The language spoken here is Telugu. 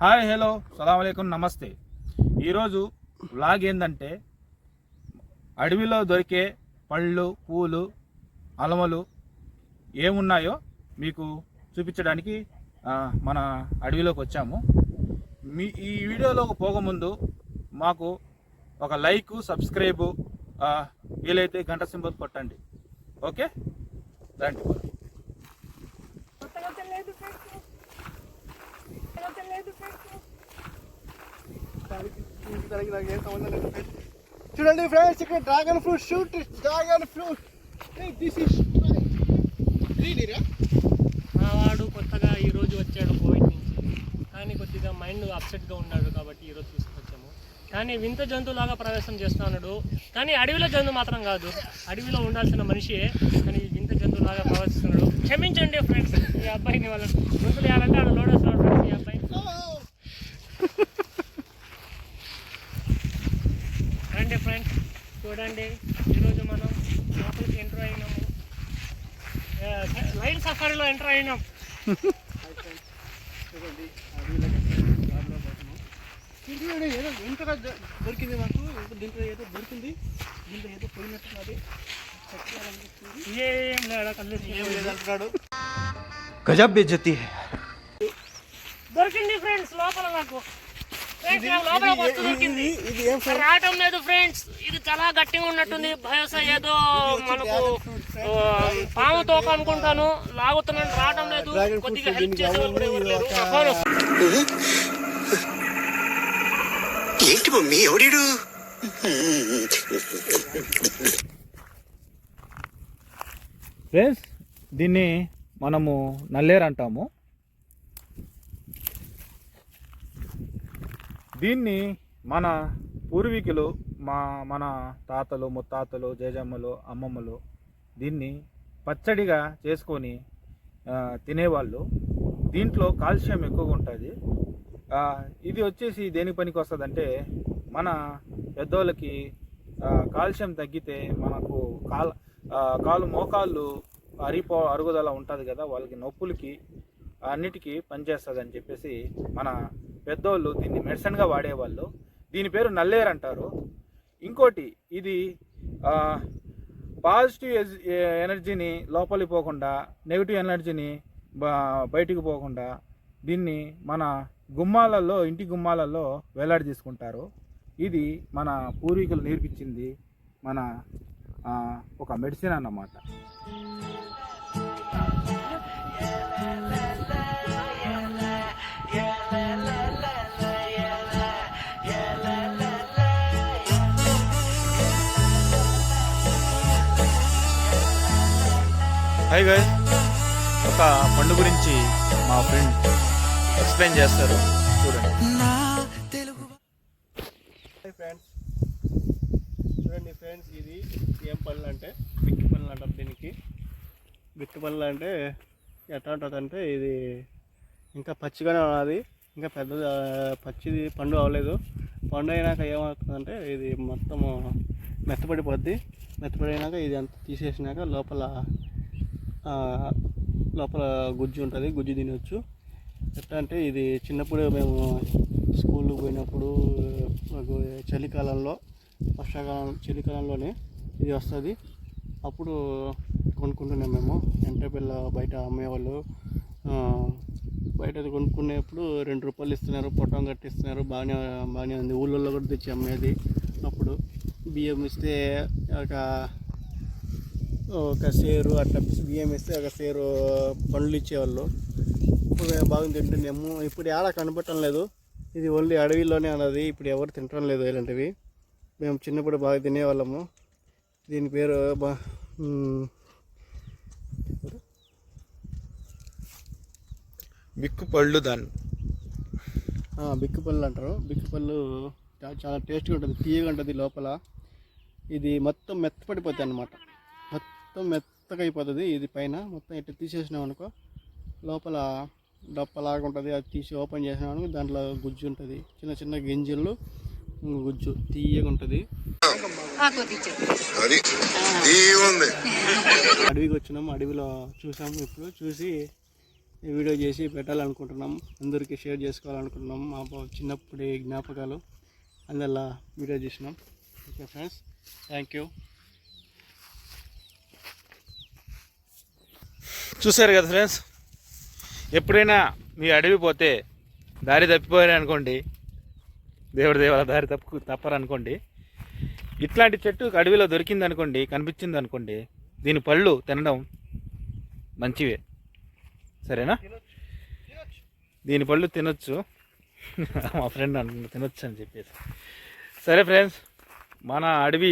హాయ్ హలో సలాంకం నమస్తే. ఈరోజు వ్లాగ్ ఏంటంటే అడవిలో దొరికే పళ్ళు పూలు అలమలు ఏమున్నాయో మీకు చూపించడానికి మన అడవిలోకి వచ్చాము. ఈ వీడియోలోకి పోకముందు మాకు ఒక లైక్ సబ్స్క్రైబ్ వీలైతే గంట సింబల్ కొట్టండి. ఓకే రండి. చూడండి ఫ్రెండ్స్, ఇక్కడ dragon fruit shoot. Dragon fruit this is వాడు కొత్తగా ఈరోజు వచ్చాడు కోవిడ్ నుంచి, కానీ కొద్దిగా మైండ్ అప్సెట్గా ఉన్నాడు కాబట్టి ఈరోజు తీసుకొచ్చాము. కానీ వింత జంతువులాగా ప్రవేశం చేస్తూ ఉన్నాడు, కానీ అడవిలో జంతువు మాత్రం కాదు, అడవిలో ఉండాల్సిన మనిషియే, కానీ వింత జంతువులాగా ప్రవర్తిస్తున్నాడు. క్షమించండి ఫ్రెండ్స్, ఈ అబ్బాయిని వాళ్ళ ముందులు వేయాలంటే ఆడ లోడేస్తున్నాడు ఫ్రెండ్స్. ఈ అబ్బాయి రండి ఫ్రెండ్స్, చూడండి. ఈరోజు మనం లోపలికి ఎంటర్ అయినాము, లైన్ సఫారీలో ఎంటర్ అయినాం. ఏదో ఇంతగా దొరికింది మాకు. దీంట్లో ఏదో దొరికింది, దీంట్లో ఏదో పోయినట్టున్నది. ఏం లేడా లేదంటున్నాడు. గజబ్ బేజతి దొరికింది ఫ్రెండ్స్ లోపల. నాకు లోపల వస్తు దొరికింది, ఇది ఏం రావటం లేదు ఫ్రెండ్స్. ఇది చాలా గట్టిగా ఉన్నట్టుంది. భయస ఏదో మనకు పాము తోక అనుకుంటాను, లాగుతున్నాను, రావటం లేదు. కొద్దిగా హెల్ప్ చేసేవాళ్ళు కూడా ఎవరు లేరు. ఏంటి మమ్మీ ఎవడీడు? ఫ్రెండ్స్, దీన్ని మనము నల్లేరు అంటాము. దీన్ని మన పూర్వీకులు మన తాతలు ముత్తాతలు జేజమ్మలు అమ్మమ్మలు దీన్ని పచ్చడిగా చేసుకొని తినేవాళ్ళు. దీంట్లో కాల్షియం ఎక్కువగా ఉంటుంది. ఇది వచ్చేసి దేనికి పనికి వస్తుందంటే, మన పెద్దోళ్ళకి కాల్షియం తగ్గితే మనకు కాలు మోకాళ్ళు అరుగుదల ఉంటుంది కదా, వాళ్ళకి నొప్పులకి అన్నిటికీ పనిచేస్తుంది అని చెప్పేసి మన పెద్దోళ్ళు దీన్ని మెడిసిన్గా వాడేవాళ్ళు. దీని పేరు నల్లేరు అంటారు. ఇంకోటి, ఇది పాజిటివ్ ఎనర్జీని లోపలికి పోకుండా, నెగిటివ్ ఎనర్జీని బయటికి పోకుండా దీన్ని మన గుమ్మాలలో, ఇంటి గుమ్మాలలో వేలాడి తీసుకుంటారు. ఇది మన పూర్వీకులు నేర్పించింది మన ఒక మెడిసిన్ అన్నమాట. హాయ్ గైస్, ఒక పండు గురించి మా ఫ్రెండ్ ఎక్స్ప్లెయిన్ చేస్తారు, చూడండి. చూడండి ఫ్రెండ్స్, ఇది ఏం పళ్ళు అంటే బిక్కి పళ్ళు అంటారు దీనికి. బిక్కి పళ్ళు అంటే ఎట్లా ఉంటుంది అంటే, ఇది ఇంకా పచ్చిగానే ఉన్నది, ఇంకా పెద్ద పచ్చిది పండు అవ్వలేదు. పండు అయినాక ఏమవుతుందంటే, ఇది మొత్తము మెత్తపడిపోద్ది. మెత్తపడినాక ఇది అంత తీసేసినాక లోపల గుజ్జు ఉంటుంది, గుజ్జు తినవచ్చు. ఎట్లా అంటే, ఇది చిన్నప్పుడు మేము స్కూల్కి పోయినప్పుడు చలికాలంలో, చలికాలంలోనే ఇది వస్తుంది. అప్పుడు కొనుక్కుంటున్నాం మేము. ఎంటపిల్ల బయట అమ్మేవాళ్ళు. బయట కొనుక్కునేప్పుడు 2 రూపాయలు ఇస్తున్నారు, పొట్టం కట్టిస్తున్నారు. బాగానే ఉంది. ఊళ్ళల్లో కూడా తెచ్చి అమ్మేది. అప్పుడు బియ్యం ఇస్తే ఒక సేరు, అట్లా బియ్యం ఇస్తే ఒక సేరు పండ్లు ఇచ్చేవాళ్ళు. ఇప్పుడు మేము బాగా తింటున్నాము. ఇప్పుడు ఏడా కనపడటం లేదు. ఇది ఓన్లీ అడవిలోనే అన్నది. ఇప్పుడు ఎవరు తినటం లేదు ఇలాంటివి. మేము చిన్నప్పుడు బాగా తినేవాళ్ళము. దీని పేరు బిక్కుపళ్ళు. దాన్ని బిక్కుపళ్ళు అంటారు. బిక్కుపళ్ళు చాలా టేస్ట్గా ఉంటుంది, తీయగా ఉంటుంది లోపల. ఇది మొత్తం మెత్తపడిపోతుంది అన్నమాట, మొత్తం మెత్తగా అయిపోతుంది. ఇది పైన మొత్తం ఇట్లా తీసేసినాం అనుకో, లోపల డప్పలాగా ఉంటుంది. అది తీసి ఓపెన్ చేసినాము, దాంట్లో గుజ్జు ఉంటుంది. చిన్న చిన్న గింజలు, గుజ్జు తీయగా ఉంటుంది. అడవికి వచ్చినాము, అడవిలో చూసాము. ఇప్పుడు చూసి ఈ వీడియో చేసి పెట్టాలనుకుంటున్నాం, అందరికీ షేర్ చేసుకోవాలనుకుంటున్నాం. మా చిన్నప్పటి జ్ఞాపకాలు అందువల్ల వీడియో చేసినాం. Okay friends, thank you. చూసారు కదా ఫ్రెండ్స్, ఎప్పుడైనా మీ అడవి పోతే దారి తప్పిపోయారు అనుకోండి, దేవుడి దేవాల దారి తప్పరనుకోండి, ఇట్లాంటి చెట్టు అడవిలో దొరికింది అనుకోండి, కనిపించింది అనుకోండి, దీని పళ్ళు తినడం మంచివే, సరేనా? దీని పళ్ళు తినొచ్చు. మా ఫ్రెండ్ అనుకుంటా తినొచ్చు అని చెప్పేసి. సరే ఫ్రెండ్స్, మన అడవి